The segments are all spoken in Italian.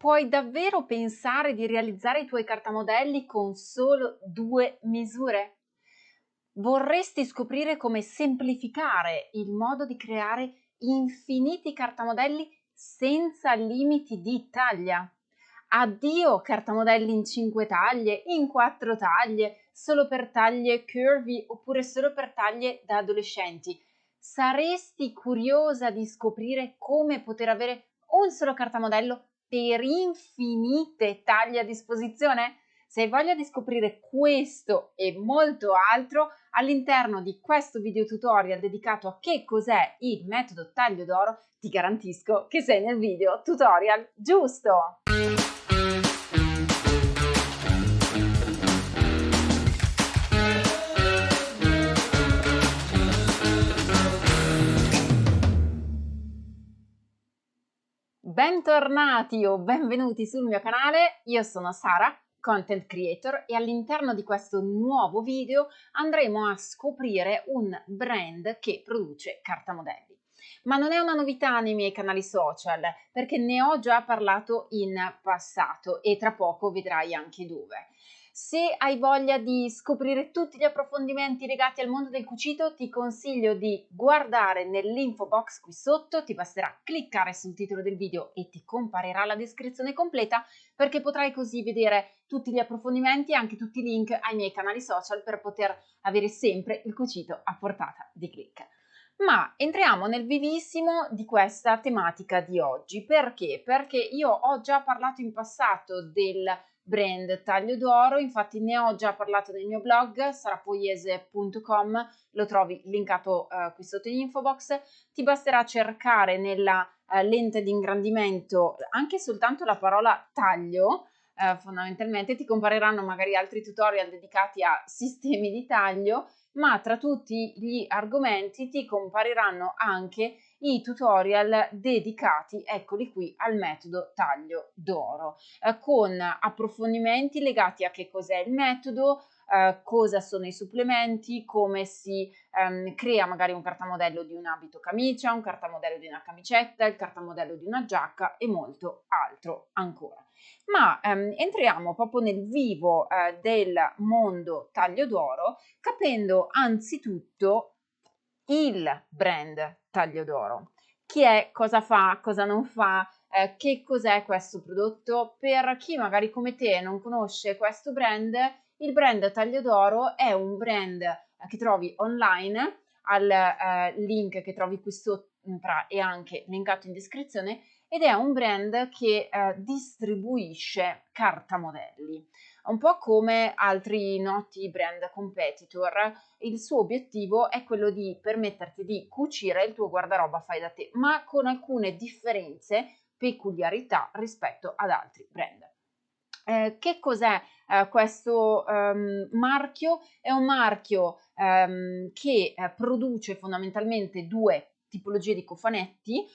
Puoi davvero pensare di realizzare i tuoi cartamodelli con solo 2 misure? Vorresti scoprire come semplificare il modo di creare infiniti cartamodelli senza limiti di taglia? Addio cartamodelli in 5 taglie, in 4 taglie, solo per taglie curvy oppure solo per taglie da adolescenti. Saresti curiosa di scoprire come poter avere un solo cartamodello per infinite taglie a disposizione? Se hai voglia di scoprire questo e molto altro, all'interno di questo video tutorial dedicato a che cos'è il metodo taglio d'oro, ti garantisco che sei nel video tutorial giusto! Bentornati o benvenuti sul mio canale, io sono Sara, content creator, e all'interno di questo nuovo video andremo a scoprire un brand che produce cartamodelli. Ma non è una novità nei miei canali social, perché ne ho già parlato in passato e tra poco vedrai anche dove. Se hai voglia di scoprire tutti gli approfondimenti legati al mondo del cucito, ti consiglio di guardare nell'info box qui sotto, ti basterà cliccare sul titolo del video e ti comparirà la descrizione completa, perché potrai così vedere tutti gli approfondimenti e anche tutti i link ai miei canali social per poter avere sempre il cucito a portata di clic. Ma entriamo nel vivissimo di questa tematica di oggi. Perché? Perché io ho già parlato in passato del brand Taglio d'Oro, infatti ne ho già parlato nel mio blog sarapugliese.com, lo trovi linkato qui sotto in info box. Ti basterà cercare nella lente di ingrandimento anche soltanto la parola taglio, fondamentalmente ti compariranno magari altri tutorial dedicati a sistemi di taglio, ma tra tutti gli argomenti ti compariranno anche i tutorial dedicati, eccoli qui, al metodo taglio d'oro, con approfondimenti legati a che cos'è il metodo, cosa sono i supplementi, come si crea magari un cartamodello di un abito camicia, un cartamodello di una camicetta, il cartamodello di una giacca e molto altro ancora. Ma entriamo proprio nel vivo del mondo taglio d'oro, capendo anzitutto il brand Taglio d'Oro. Chi è, cosa fa, cosa non fa, che cos'è questo prodotto. Per chi magari come te non conosce questo brand, il brand Taglio d'Oro è un brand che trovi online al link che trovi qui sopra e anche linkato in descrizione, ed è un brand che distribuisce cartamodelli. Un po' come altri noti brand competitor, il suo obiettivo è quello di permetterti di cucire il tuo guardaroba fai da te, ma con alcune differenze, peculiarità rispetto ad altri brand. Che cos'è questo marchio? È un marchio che produce fondamentalmente due tipologie di cofanetti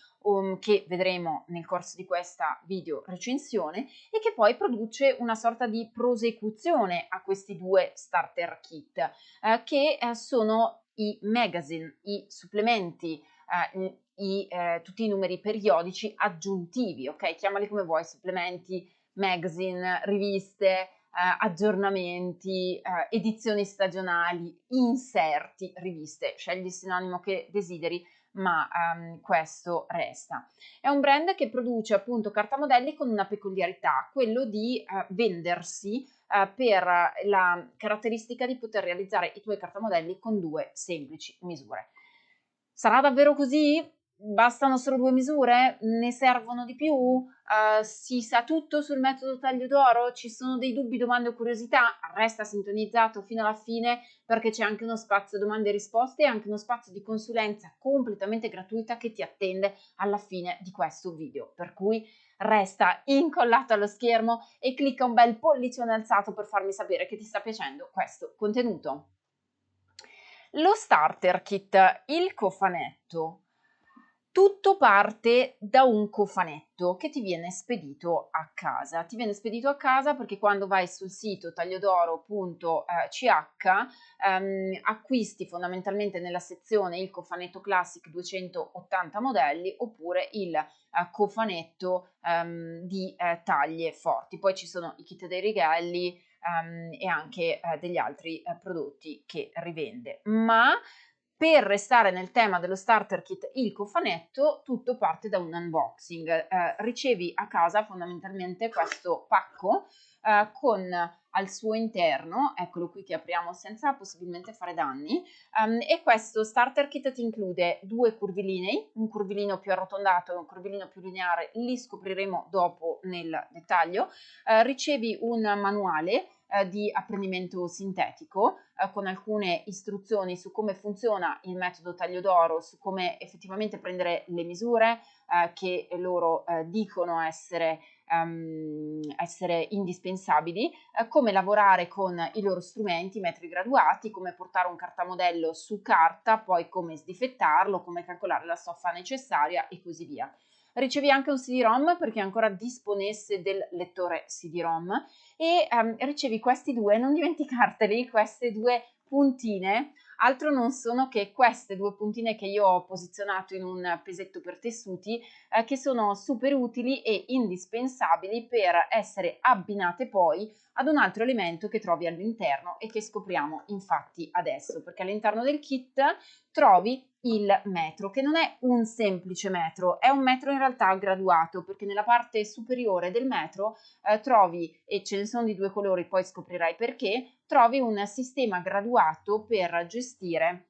che vedremo nel corso di questa video recensione, e che poi produce una sorta di prosecuzione a questi due starter kit che sono i magazine, i supplementi, tutti i numeri periodici aggiuntivi, ok? Chiamali come vuoi, supplementi, magazine, riviste, aggiornamenti, edizioni stagionali, inserti, riviste, scegli il sinonimo che desideri, ma questo resta. È un brand che produce appunto cartamodelli con una peculiarità, quello di vendersi per la caratteristica di poter realizzare i tuoi cartamodelli con due semplici misure. Sarà davvero così? Bastano solo 2 misure? Ne servono di più? Si sa tutto sul metodo taglio d'oro? Ci sono dei dubbi, domande o curiosità? Resta sintonizzato fino alla fine, perché c'è anche uno spazio domande e risposte e anche uno spazio di consulenza completamente gratuita che ti attende alla fine di questo video. Per cui resta incollato allo schermo e clicca un bel pollicione alzato per farmi sapere che ti sta piacendo questo contenuto. Lo starter kit, il cofanetto, Tutto parte da un cofanetto che ti viene spedito a casa. Ti viene spedito a casa perché quando vai sul sito tagliodoro.ch acquisti fondamentalmente nella sezione il cofanetto Classic 280 modelli oppure il cofanetto di taglie forti. Poi ci sono i kit dei righelli e anche degli altri prodotti che rivende. Ma per restare nel tema dello starter kit, il cofanetto, tutto parte da un unboxing. Ricevi a casa fondamentalmente questo pacco con al suo interno, eccolo qui che apriamo senza possibilmente fare danni, e questo starter kit ti include due curvilinei, un curvilino più arrotondato e un curvilino più lineare, li scopriremo dopo nel dettaglio. Ricevi un manuale di apprendimento sintetico con alcune istruzioni su come funziona il metodo taglio d'oro, su come effettivamente prendere le misure che loro dicono essere indispensabili, come lavorare con i loro strumenti, metri graduati, come portare un cartamodello su carta, poi come sdifettarlo, come calcolare la stoffa necessaria e così via. Ricevi anche un CD-ROM perché ancora disponesse del lettore CD-ROM e ricevi questi due, non dimenticarteli, queste due puntine, altro non sono che queste due puntine che io ho posizionato in un pesetto per tessuti che sono super utili e indispensabili per essere abbinate poi ad un altro elemento che trovi all'interno e che scopriamo infatti adesso, perché all'interno del kit trovi il metro, che non è un semplice metro, è un metro in realtà graduato, perché nella parte superiore del metro trovi, e ce ne sono di due colori, poi scoprirai perché, trovi un sistema graduato per gestire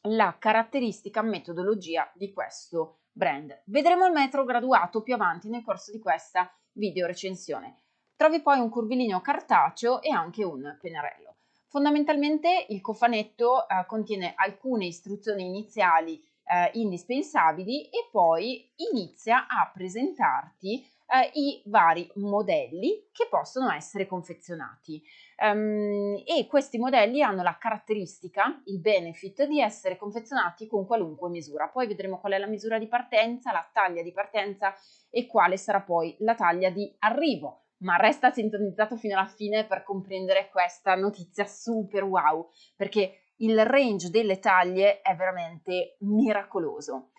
la caratteristica metodologia di questo brand. Vedremo il metro graduato più avanti nel corso di questa video recensione. Trovi poi un curvilineo cartaceo e anche un pennarello. Fondamentalmente il cofanetto contiene alcune istruzioni iniziali indispensabili e poi inizia a presentarti i vari modelli che possono essere confezionati. E questi modelli hanno la caratteristica, il benefit di essere confezionati con qualunque misura. Poi vedremo qual è la misura di partenza, la taglia di partenza e quale sarà poi la taglia di arrivo. Ma resta sintonizzato fino alla fine per comprendere questa notizia super wow, perché il range delle taglie è veramente miracoloso.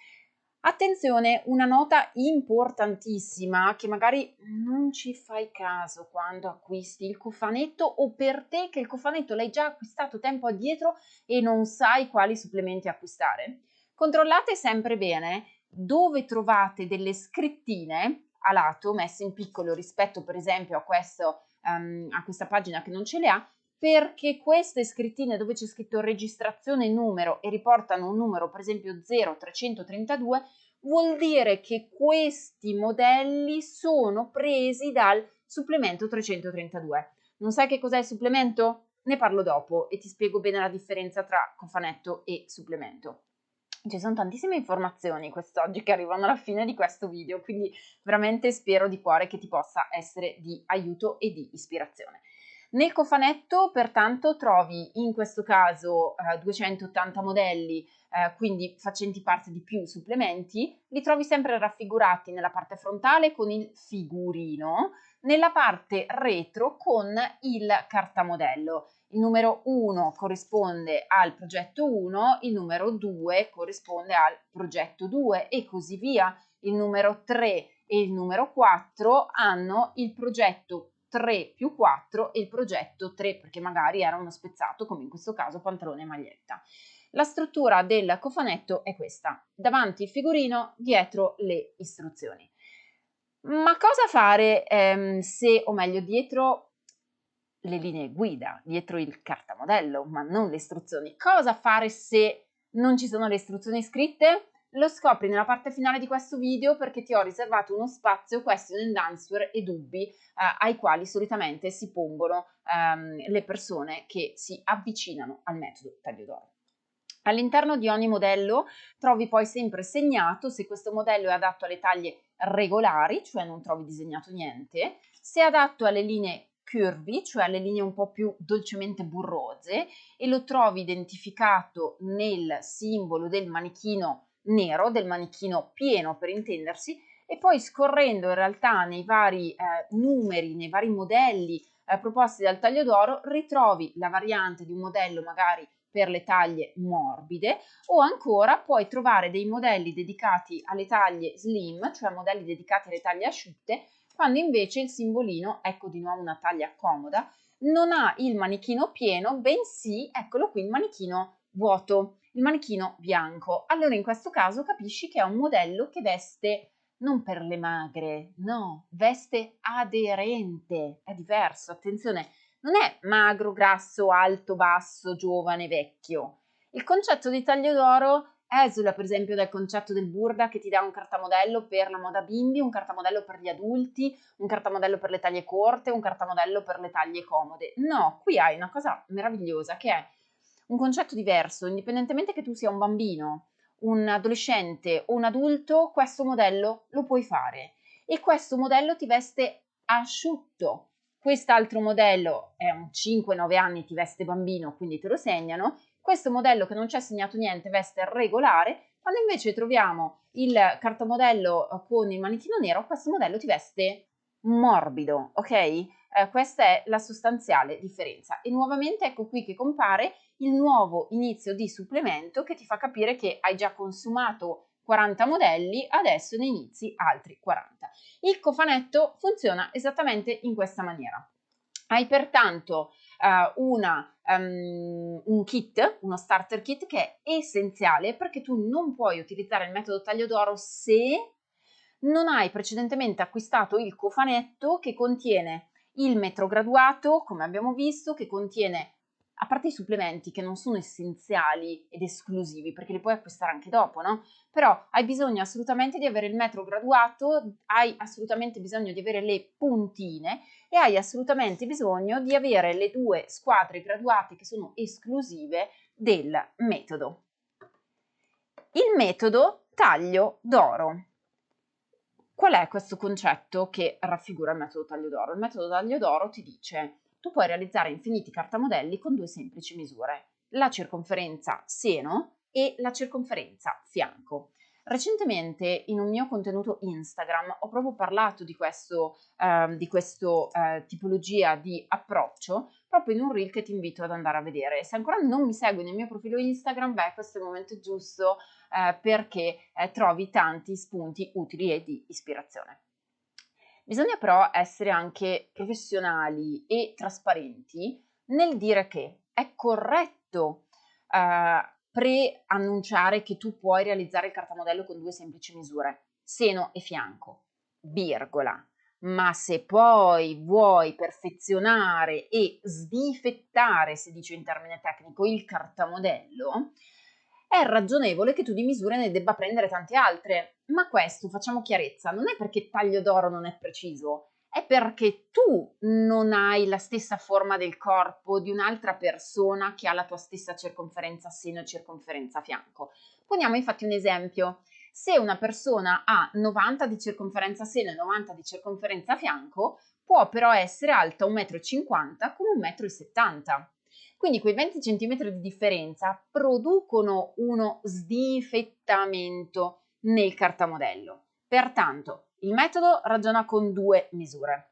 Attenzione, una nota importantissima che magari non ci fai caso quando acquisti il cofanetto o per te che il cofanetto l'hai già acquistato tempo addietro e non sai quali supplementi acquistare. Controllate sempre bene dove trovate delle scrittine a lato messe in piccolo rispetto per esempio a questa pagina che non ce le ha, perché queste scrittine dove c'è scritto registrazione numero e riportano un numero per esempio 0332 vuol dire che questi modelli sono presi dal supplemento 332. Non sai che cos'è il supplemento? Ne parlo dopo e ti spiego bene la differenza tra cofanetto e supplemento. Ci sono tantissime informazioni quest'oggi che arrivano alla fine di questo video, quindi veramente spero di cuore che ti possa essere di aiuto e di ispirazione. Nel cofanetto, pertanto, trovi in questo caso 280 modelli, quindi facenti parte di più supplementi, li trovi sempre raffigurati nella parte frontale con il figurino, nella parte retro con il cartamodello. Il numero 1 corrisponde al progetto 1, il numero 2 corrisponde al progetto 2 e così via. Il numero 3 e il numero 4 hanno il progetto 3 più 4 e il progetto 3 perché magari era uno spezzato come in questo caso pantalone e maglietta. La struttura del cofanetto è questa: davanti il figurino, dietro le istruzioni. Ma cosa fare se, o meglio, dietro le linee guida, dietro il cartamodello, ma non le istruzioni? Cosa fare se non ci sono le istruzioni scritte? Lo scopri nella parte finale di questo video perché ti ho riservato uno spazio question and answer e dubbi ai quali solitamente si pongono le persone che si avvicinano al metodo taglio d'oro. All'interno di ogni modello trovi poi sempre segnato se questo modello è adatto alle taglie regolari, cioè non trovi disegnato niente, se è adatto alle linee curvy, cioè alle linee un po' più dolcemente burrose, e lo trovi identificato nel simbolo del manichino nero, del manichino pieno per intendersi, e poi scorrendo in realtà nei vari numeri, nei vari modelli proposti dal taglio d'oro, ritrovi la variante di un modello magari per le taglie morbide, o ancora puoi trovare dei modelli dedicati alle taglie slim, cioè modelli dedicati alle taglie asciutte, quando invece il simbolino, ecco di nuovo una taglia comoda, non ha il manichino pieno, bensì, eccolo qui, il manichino vuoto, il manichino bianco. Allora in questo caso capisci che è un modello che veste non per le magre, no, veste aderente, è diverso, attenzione, non è magro, grasso, alto, basso, giovane, vecchio. Il concetto di taglio d'oro esula per esempio dal concetto del burda che ti dà un cartamodello per la moda bimbi, un cartamodello per gli adulti, un cartamodello per le taglie corte, un cartamodello per le taglie comode. No, qui hai una cosa meravigliosa che è un concetto diverso, indipendentemente che tu sia un bambino, un adolescente o un adulto, questo modello lo puoi fare e questo modello ti veste asciutto. Quest'altro modello è un 5-9 anni, ti veste bambino, quindi te lo segnano. Questo modello che non c'è segnato niente veste regolare, quando invece troviamo il cartamodello con il manichino nero, questo modello ti veste morbido, ok? Questa è la sostanziale differenza. E nuovamente ecco qui che compare il nuovo inizio di supplemento che ti fa capire che hai già consumato 40 modelli, adesso ne inizi altri 40. Il cofanetto funziona esattamente in questa maniera. Hai pertanto un kit, uno starter kit che è essenziale perché tu non puoi utilizzare il metodo taglio d'oro se non hai precedentemente acquistato il cofanetto che contiene il metro graduato, come abbiamo visto, che contiene, a parte i supplementi che non sono essenziali ed esclusivi, perché li puoi acquistare anche dopo, no? Però hai bisogno assolutamente di avere il metro graduato, hai assolutamente bisogno di avere le puntine e hai assolutamente bisogno di avere le 2 squadre graduate che sono esclusive del metodo. Il metodo taglio d'oro. Qual è questo concetto che raffigura il metodo taglio d'oro? Il metodo taglio d'oro ti dice tu puoi realizzare infiniti cartamodelli con 2 semplici misure, la circonferenza seno e la circonferenza fianco. Recentemente in un mio contenuto Instagram ho proprio parlato di questo tipologia di approccio proprio in un reel che ti invito ad andare a vedere. Se ancora non mi segui nel mio profilo Instagram, beh, questo è il momento giusto perché trovi tanti spunti utili e di ispirazione. Bisogna però essere anche professionali e trasparenti nel dire che è corretto preannunciare che tu puoi realizzare il cartamodello con 2 semplici misure, seno e fianco, virgola. Ma se poi vuoi perfezionare e sdifettare, si dice in termine tecnico, il cartamodello, è ragionevole che tu di misure ne debba prendere tante altre. Ma questo, facciamo chiarezza, non è perché taglio d'oro non è preciso, è perché tu non hai la stessa forma del corpo di un'altra persona che ha la tua stessa circonferenza seno e circonferenza fianco. Poniamo infatti un esempio. Se una persona ha 90 di circonferenza seno e 90 di circonferenza fianco, può però essere alta 1,50 m come 1,70 m. Quindi quei 20 cm di differenza producono uno sdifettamento nel cartamodello. Pertanto, il metodo ragiona con 2 misure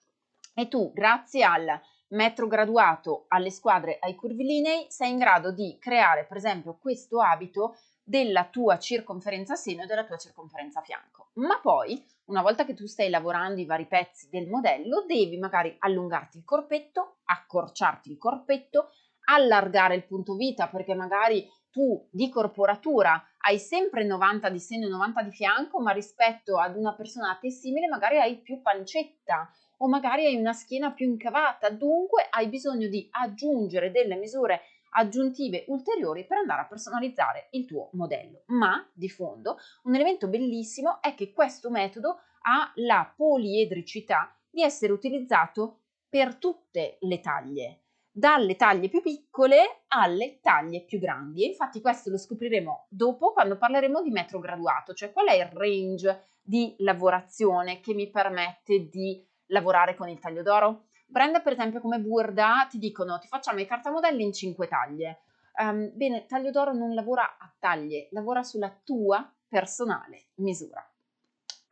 e tu, grazie al metro graduato, alle squadre, ai curvilinei, sei in grado di creare, per esempio, questo abito della tua circonferenza seno e della tua circonferenza fianco. Ma poi, una volta che tu stai lavorando i vari pezzi del modello, devi magari allungarti il corpetto, accorciarti il corpetto, allargare il punto vita perché magari tu di corporatura hai sempre 90 di seno e 90 di fianco, ma rispetto ad una persona a te simile magari hai più pancetta o magari hai una schiena più incavata, dunque hai bisogno di aggiungere delle misure aggiuntive ulteriori per andare a personalizzare il tuo modello. Ma di fondo un elemento bellissimo è che questo metodo ha la poliedricità di essere utilizzato per tutte le taglie, dalle taglie più piccole alle taglie più grandi. E infatti questo lo scopriremo dopo quando parleremo di metro graduato, cioè qual è il range di lavorazione che mi permette di lavorare con il taglio d'oro. Brand per esempio come Burda ti dicono ti facciamo i cartamodelli in 5 taglie. Bene, taglio d'oro non lavora a taglie, lavora sulla tua personale misura.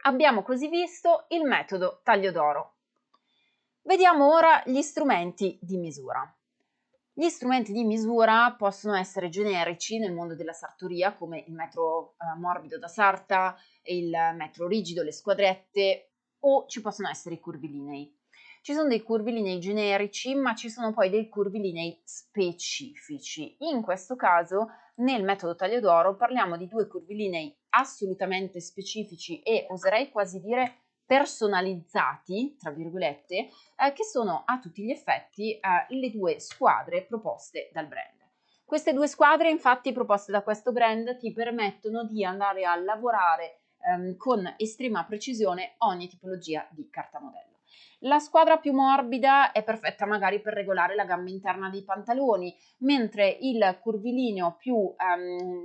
Abbiamo così visto il metodo taglio d'oro. Vediamo ora gli strumenti di misura. Gli strumenti di misura possono essere generici nel mondo della sartoria, come il metro morbido da sarta, il metro rigido, le squadrette, o ci possono essere i curvilinei. Ci sono dei curvilinei generici, ma ci sono poi dei curvilinei specifici. In questo caso, nel metodo taglio d'oro, parliamo di due curvilinei assolutamente specifici e oserei quasi dire personalizzati, tra virgolette, che sono a tutti gli effetti le due squadre proposte dal brand. Queste due squadre, infatti, proposte da questo brand ti permettono di andare a lavorare con estrema precisione ogni tipologia di carta modello. La squadra più morbida è perfetta magari per regolare la gamba interna dei pantaloni, mentre il curvilineo più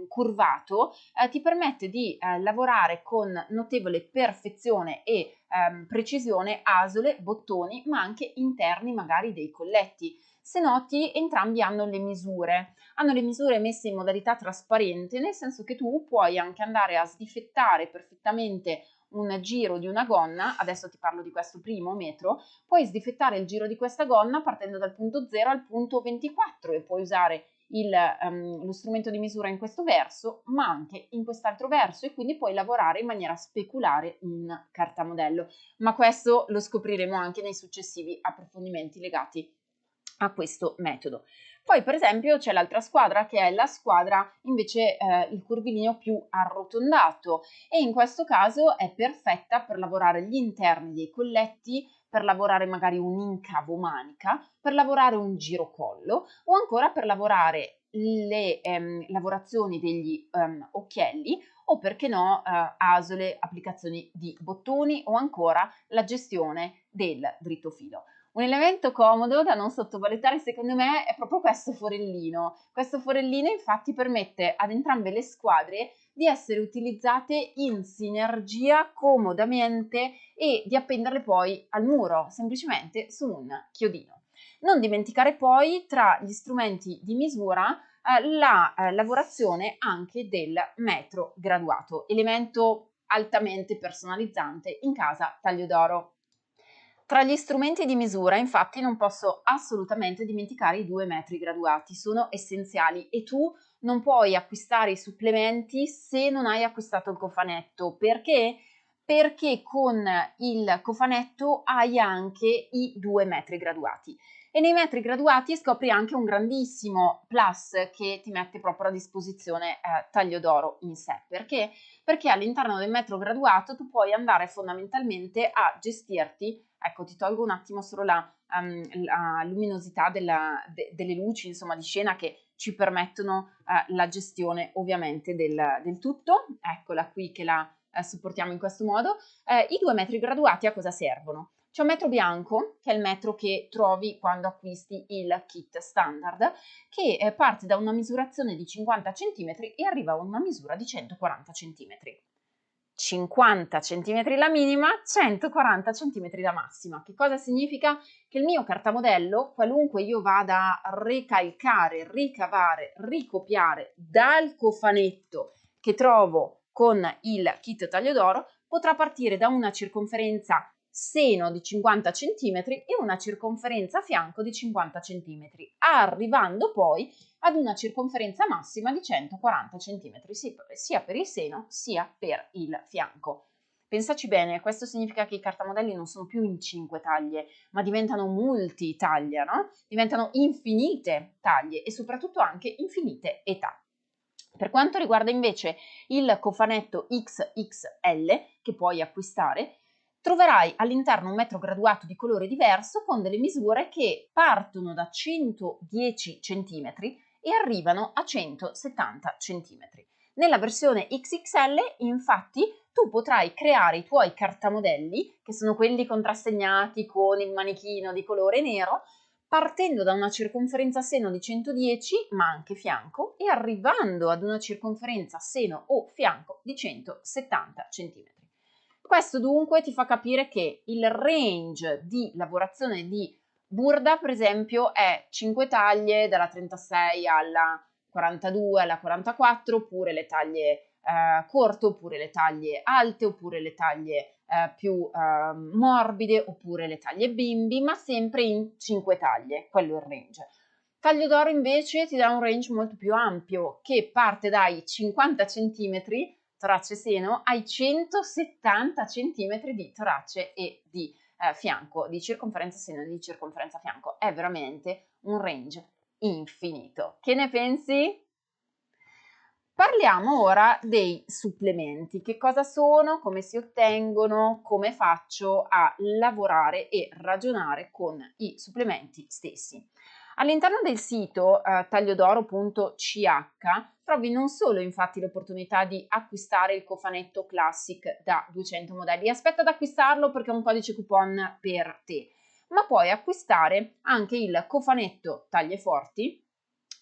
curvato ti permette di lavorare con notevole perfezione e precisione asole, bottoni, ma anche interni magari dei colletti. Se noti, entrambi hanno le misure messe in modalità trasparente, nel senso che tu puoi anche andare a sdifettare perfettamente un giro di una gonna. Adesso ti parlo di questo primo metro. Puoi sdifettare il giro di questa gonna partendo dal punto 0 al punto 24 e puoi usare lo strumento di misura in questo verso, ma anche in quest'altro verso, e quindi puoi lavorare in maniera speculare un cartamodello. Ma questo lo scopriremo anche nei successivi approfondimenti legati a questo metodo. Poi per esempio c'è l'altra squadra, che è la squadra invece il curvilineo più arrotondato, e in questo caso è perfetta per lavorare gli interni dei colletti, per lavorare magari un incavo manica, per lavorare un girocollo, o ancora per lavorare le lavorazioni degli occhielli, o perché no asole, applicazioni di bottoni, o ancora la gestione del dritto filo. Un elemento comodo da non sottovalutare secondo me è proprio questo forellino. Questo forellino infatti permette ad entrambe le squadre di essere utilizzate in sinergia comodamente e di appenderle poi al muro, semplicemente su un chiodino. Non dimenticare poi tra gli strumenti di misura la lavorazione anche del metro graduato, elemento altamente personalizzante in casa taglio d'oro. Tra gli strumenti di misura, infatti, non posso assolutamente dimenticare i 2 metri graduati, sono essenziali, e tu non puoi acquistare i supplementi se non hai acquistato il cofanetto. Perché? Perché con il cofanetto hai anche i 2 metri graduati, e nei metri graduati scopri anche un grandissimo plus che ti mette proprio a disposizione taglio d'oro in sé. Perché? Perché all'interno del metro graduato tu puoi andare fondamentalmente a gestirti. Ecco, ti tolgo un attimo solo la luminosità delle luci, insomma, di scena, che ci permettono la gestione ovviamente del tutto. Eccola qui che la supportiamo in questo modo. I 2 metri graduati a cosa servono? C'è un metro bianco, che è il metro che trovi quando acquisti il kit standard, che parte da una misurazione di 50 cm e arriva a una misura di 140 cm. 50 cm la minima, 140 cm la massima. Che cosa significa? Che il mio cartamodello, qualunque io vada a ricalcare, ricavare, ricopiare dal cofanetto che trovo con il kit taglio d'oro, potrà partire da una circonferenza seno di 50 cm e una circonferenza fianco di 50 cm, arrivando poi ad una circonferenza massima di 140 cm, sia per il seno sia per il fianco. Pensaci bene, questo significa che i cartamodelli non sono più in 5 taglie, ma diventano multitaglia, no? Diventano infinite taglie e soprattutto anche infinite età. Per quanto riguarda invece il cofanetto XXL che puoi acquistare, troverai all'interno un metro graduato di colore diverso con delle misure che partono da 110 cm e arrivano a 170 cm. Nella versione XXL, infatti, tu potrai creare i tuoi cartamodelli, che sono quelli contrassegnati con il manichino di colore nero, partendo da una circonferenza seno di 110, ma anche fianco, e arrivando ad una circonferenza seno o fianco di 170 cm. Questo dunque ti fa capire che il range di lavorazione di Burda, per esempio, è 5 taglie, dalla 36 alla 42 alla 44, oppure le taglie corto, oppure le taglie alte, oppure le taglie più morbide, oppure le taglie bimbi, ma sempre in 5 taglie, quello è il range. Taglio d'oro invece ti dà un range molto più ampio, che parte dai 50 cm torace seno ai 170 cm di torace e di fianco, di circonferenza seno e di circonferenza fianco. È veramente un range infinito. Che ne pensi? Parliamo ora dei supplementi. Che cosa sono, come si ottengono, come faccio a lavorare e ragionare con i supplementi stessi. All'interno del sito tagliodoro.ch trovi non solo infatti l'opportunità di acquistare il cofanetto Classic da 200 modelli, aspetta ad acquistarlo perché è un codice coupon per te, ma puoi acquistare anche il cofanetto taglie forti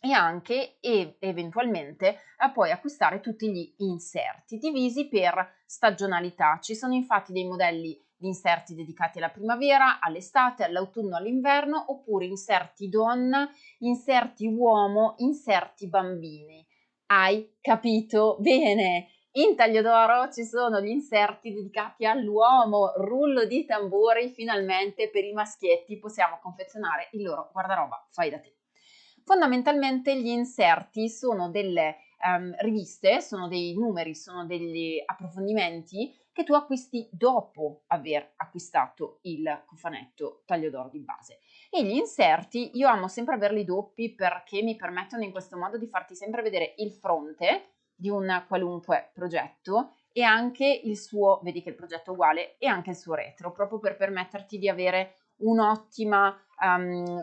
e anche eventualmente puoi acquistare tutti gli inserti divisi per stagionalità. Ci sono infatti dei modelli di inserti dedicati alla primavera, all'estate, all'autunno, all'inverno, oppure inserti donna, inserti uomo, inserti bambini. Hai capito bene? In Taglio d'Oro ci sono gli inserti dedicati all'uomo, rullo di tamburi, finalmente per i maschietti possiamo confezionare il loro guardaroba fai da te. Fondamentalmente gli inserti sono delle riviste, sono dei numeri, sono degli approfondimenti che tu acquisti dopo aver acquistato il cofanetto Taglio d'Oro di base. E gli inserti io amo sempre averli doppi perché mi permettono in questo modo di farti sempre vedere il fronte di un qualunque progetto e anche il suo, vedi che il progetto è uguale, e anche il suo retro, proprio per permetterti di avere un'ottima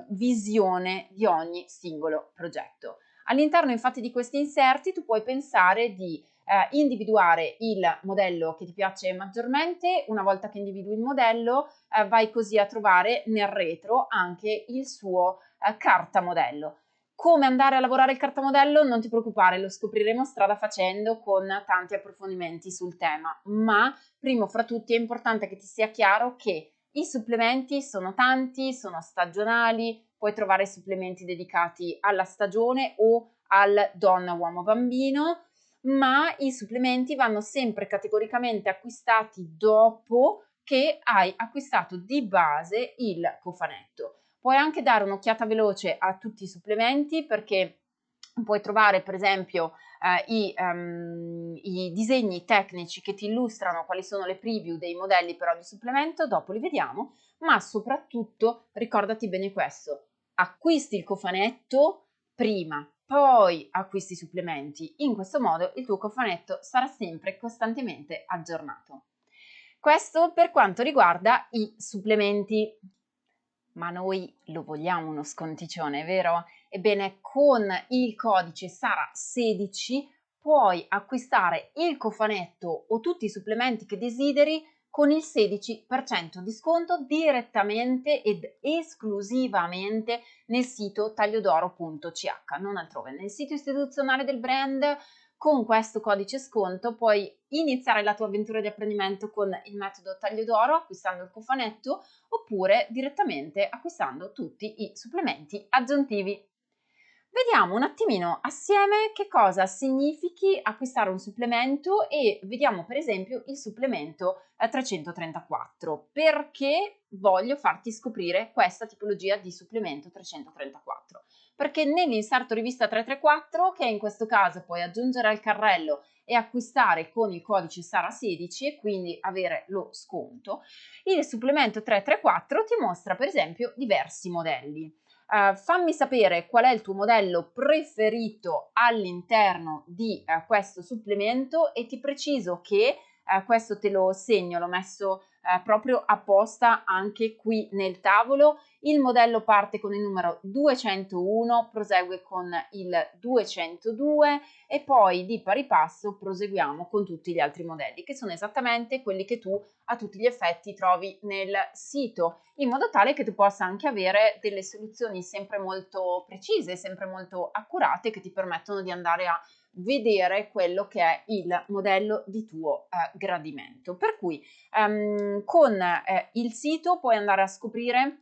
visione di ogni singolo progetto. All'interno infatti di questi inserti tu puoi pensare di individuare il modello che ti piace maggiormente. Una volta che individui il modello vai così a trovare nel retro anche il suo cartamodello. Come andare a lavorare il cartamodello? Non ti preoccupare, lo scopriremo strada facendo con tanti approfondimenti sul tema, ma primo fra tutti è importante che ti sia chiaro che i supplementi sono tanti, sono stagionali, puoi trovare supplementi dedicati alla stagione o al donna, uomo, bambino, ma i supplementi vanno sempre categoricamente acquistati dopo che hai acquistato di base il cofanetto. Puoi anche dare un'occhiata veloce a tutti i supplementi perché puoi trovare per esempio i disegni tecnici che ti illustrano quali sono le preview dei modelli per ogni supplemento, dopo li vediamo, ma soprattutto ricordati bene questo, acquisti il cofanetto prima, poi acquisti i supplementi, in questo modo il tuo cofanetto sarà sempre costantemente aggiornato. Questo per quanto riguarda i supplementi. Ma noi lo vogliamo uno sconticione, vero? Ebbene, con il codice SARA16 puoi acquistare il cofanetto o tutti i supplementi che desideri con il 16% di sconto direttamente ed esclusivamente nel sito tagliodoro.ch, non altrove. Nel sito istituzionale del brand con questo codice sconto puoi iniziare la tua avventura di apprendimento con il metodo Taglio d'Oro acquistando il cofanetto oppure direttamente acquistando tutti i supplementi aggiuntivi. Vediamo un attimino assieme che cosa significhi acquistare un supplemento e vediamo per esempio il supplemento 334. Perché voglio farti scoprire questa tipologia di supplemento 334? Perché nell'inserto rivista 334, che in questo caso puoi aggiungere al carrello e acquistare con il codice SARA16 e quindi avere lo sconto, il supplemento 334 ti mostra per esempio diversi modelli. Fammi sapere qual è il tuo modello preferito all'interno di questo supplemento e ti preciso che questo te lo segno, l'ho messo proprio apposta anche qui nel tavolo. Il modello parte con il numero 201, prosegue con il 202 e poi di pari passo proseguiamo con tutti gli altri modelli che sono esattamente quelli che tu a tutti gli effetti trovi nel sito, in modo tale che tu possa anche avere delle soluzioni sempre molto precise, sempre molto accurate che ti permettono di andare a vedere quello che è il modello di tuo gradimento. Per cui con il sito puoi andare a scoprire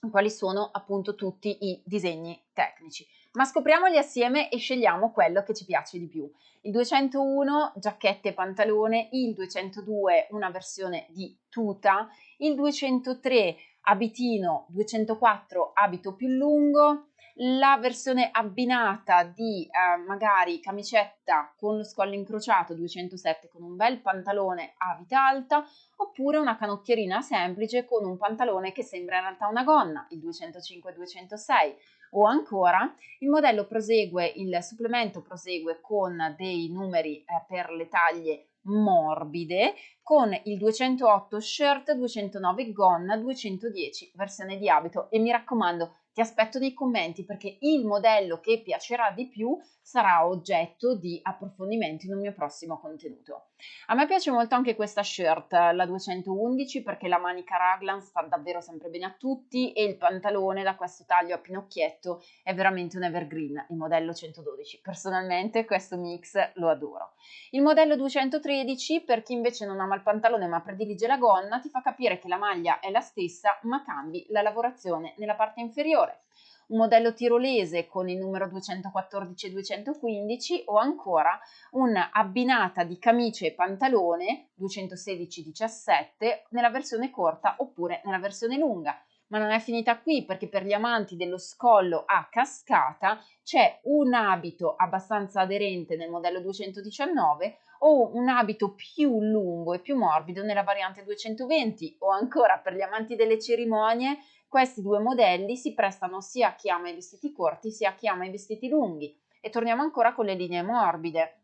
quali sono appunto tutti i disegni tecnici. Ma scopriamoli assieme e scegliamo quello che ci piace di più. Il 201 giacchetta e pantalone, il 202 una versione di tuta, il 203 abitino, 204 abito più lungo, la versione abbinata di magari camicetta con lo scollo incrociato 207 con un bel pantalone a vita alta, oppure una canottierina semplice con un pantalone che sembra in realtà una gonna, il 205-206, o ancora il modello prosegue, il supplemento prosegue con dei numeri per le taglie morbide, con il 208 shirt, 209 gonna, 210 versione di abito. E mi raccomando, ti aspetto nei commenti perché il modello che piacerà di più sarà oggetto di approfondimento in un mio prossimo contenuto. A me piace molto anche questa shirt, la 211, perché la manica raglan sta davvero sempre bene a tutti e il pantalone da questo taglio a pinocchietto è veramente un evergreen, il modello 112. Personalmente questo mix lo adoro. Il modello 213, per chi invece non ama il pantalone ma predilige la gonna, ti fa capire che la maglia è la stessa ma cambi la lavorazione nella parte inferiore. Un modello tirolese con il numero 214 e 215, o ancora un'abbinata di camicie e pantalone 216-17 nella versione corta oppure nella versione lunga. Ma non è finita qui, perché per gli amanti dello scollo a cascata c'è un abito abbastanza aderente nel modello 219 o un abito più lungo e più morbido nella variante 220, o ancora per gli amanti delle cerimonie questi due modelli si prestano sia a chi ama i vestiti corti sia a chi ama i vestiti lunghi. E torniamo ancora con le linee morbide,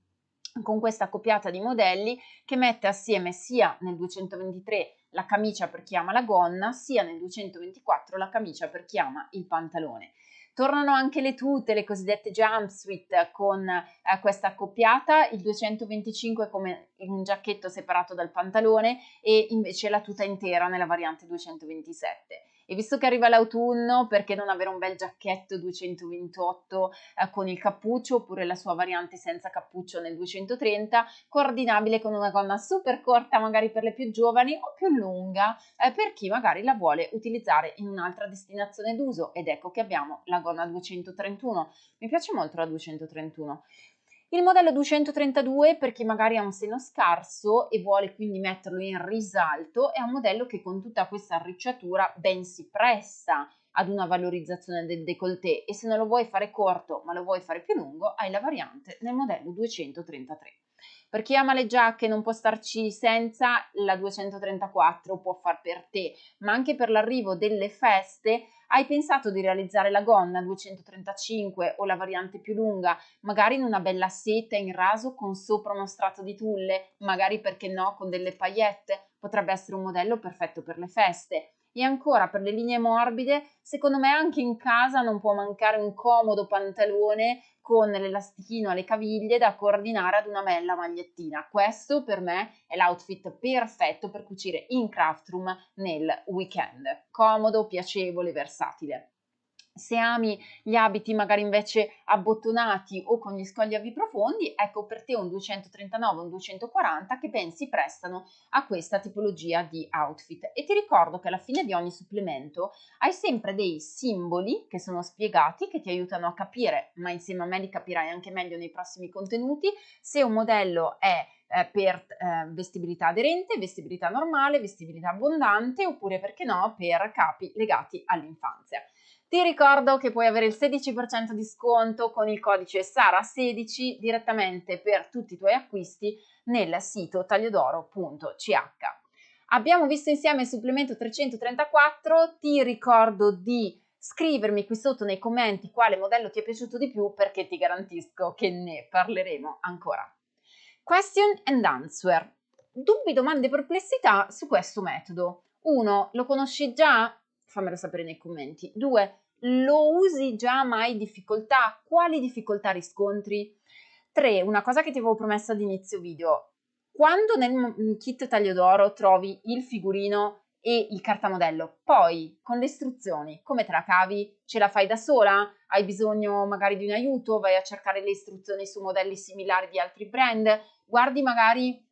con questa accoppiata di modelli che mette assieme sia nel 223 la camicia per chi ama la gonna, sia nel 224 la camicia per chi ama il pantalone. Tornano anche le tute, le cosiddette jumpsuit con questa accoppiata, il 225 come un giacchetto separato dal pantalone e invece la tuta intera nella variante 227. E visto che arriva l'autunno, perché non avere un bel giacchetto 228 con il cappuccio, oppure la sua variante senza cappuccio nel 230, coordinabile con una gonna super corta magari per le più giovani o più lunga per chi magari la vuole utilizzare in un'altra destinazione d'uso. Ed ecco che abbiamo la gonna 231. Mi piace molto la 231. Il modello 232 per chi magari ha un seno scarso e vuole quindi metterlo in risalto è un modello che con tutta questa arricciatura ben si presta ad una valorizzazione del décolleté, e se non lo vuoi fare corto ma lo vuoi fare più lungo hai la variante nel modello 233. Per chi ama le giacche e non può starci senza, la 234 può far per te, ma anche per l'arrivo delle feste hai pensato di realizzare la gonna 235 o la variante più lunga, magari in una bella seta in raso con sopra uno strato di tulle, magari perché no con delle paillette, potrebbe essere un modello perfetto per le feste. E ancora per le linee morbide, secondo me anche in casa non può mancare un comodo pantalone con l'elastichino alle caviglie da coordinare ad una bella magliettina. Questo per me è l'outfit perfetto per cucire in craft room nel weekend. Comodo, piacevole, versatile. Se ami gli abiti magari invece abbottonati o con gli scogli a V profondi, ecco per te un 239 o un 240 che ben si prestano a questa tipologia di outfit. E ti ricordo che alla fine di ogni supplemento hai sempre dei simboli che sono spiegati, che ti aiutano a capire, ma insieme a me li capirai anche meglio nei prossimi contenuti, se un modello è per vestibilità aderente, vestibilità normale, vestibilità abbondante, oppure perché no per capi legati all'infanzia. Ti ricordo che puoi avere il 16% di sconto con il codice SARA16 direttamente per tutti i tuoi acquisti nel sito tagliodoro.ch. Abbiamo visto insieme il supplemento 334, ti ricordo di scrivermi qui sotto nei commenti quale modello ti è piaciuto di più, perché ti garantisco che ne parleremo ancora. Question and answer. Dubbi, domande e perplessità su questo metodo. 1. Lo conosci già? Fammelo sapere nei commenti. 2. Lo usi già ma hai difficoltà? Quali difficoltà riscontri? 3. Una cosa che ti avevo promesso ad inizio video. Quando nel kit taglio d'oro trovi il figurino e il cartamodello, poi con le istruzioni come te la cavi? Ce la fai da sola? Hai bisogno magari di un aiuto? Vai a cercare le istruzioni su modelli similari di altri brand? Guardi magari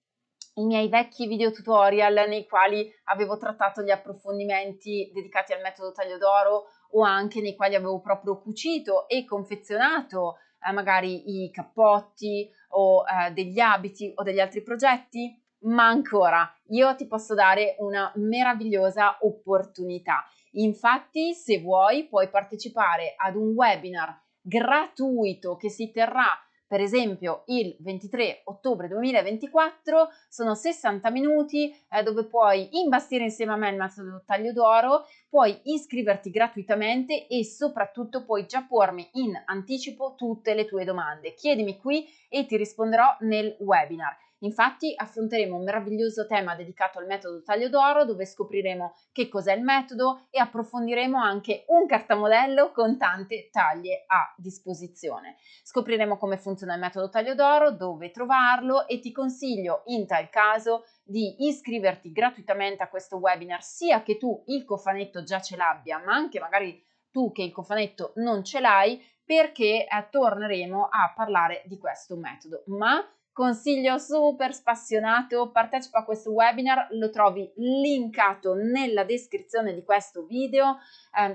i miei vecchi video tutorial nei quali avevo trattato gli approfondimenti dedicati al metodo taglio d'oro o anche nei quali avevo proprio cucito e confezionato magari i cappotti o degli abiti o degli altri progetti, ma ancora io ti posso dare una meravigliosa opportunità. Infatti, se vuoi, puoi partecipare ad un webinar gratuito che si terrà per esempio il 23 ottobre 2024, sono 60 minuti dove puoi imbastire insieme a me il metodo taglio d'oro, puoi iscriverti gratuitamente e soprattutto puoi già pormi in anticipo tutte le tue domande. Chiedimi qui e ti risponderò nel webinar. Infatti affronteremo un meraviglioso tema dedicato al metodo taglio d'oro dove scopriremo che cos'è il metodo e approfondiremo anche un cartamodello con tante taglie a disposizione. Scopriremo come funziona il metodo taglio d'oro, dove trovarlo e ti consiglio in tal caso di iscriverti gratuitamente a questo webinar sia che tu il cofanetto già ce l'abbia ma anche magari tu che il cofanetto non ce l'hai perché torneremo a parlare di questo metodo. Ma consiglio super spassionato, partecipa a questo webinar, lo trovi linkato nella descrizione di questo video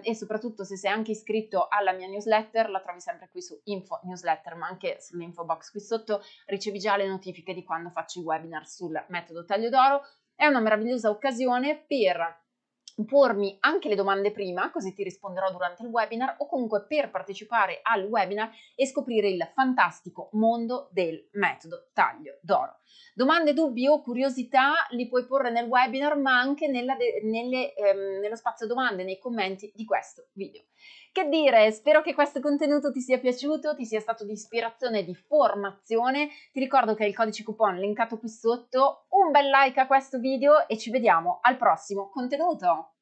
e soprattutto se sei anche iscritto alla mia newsletter, la trovi sempre qui su info newsletter ma anche sull'info box qui sotto, ricevi già le notifiche di quando faccio i webinar sul metodo taglio d'oro. È una meravigliosa occasione per pormi anche le domande prima, così ti risponderò durante il webinar, o comunque per partecipare al webinar e scoprire il fantastico mondo del metodo taglio d'oro. Domande, dubbi o curiosità li puoi porre nel webinar, ma anche nello spazio domande, nei commenti di questo video. Che dire, spero che questo contenuto ti sia piaciuto, ti sia stato di ispirazione e di formazione. Ti ricordo che il codice coupon linkato qui sotto, un bel like a questo video e ci vediamo al prossimo contenuto.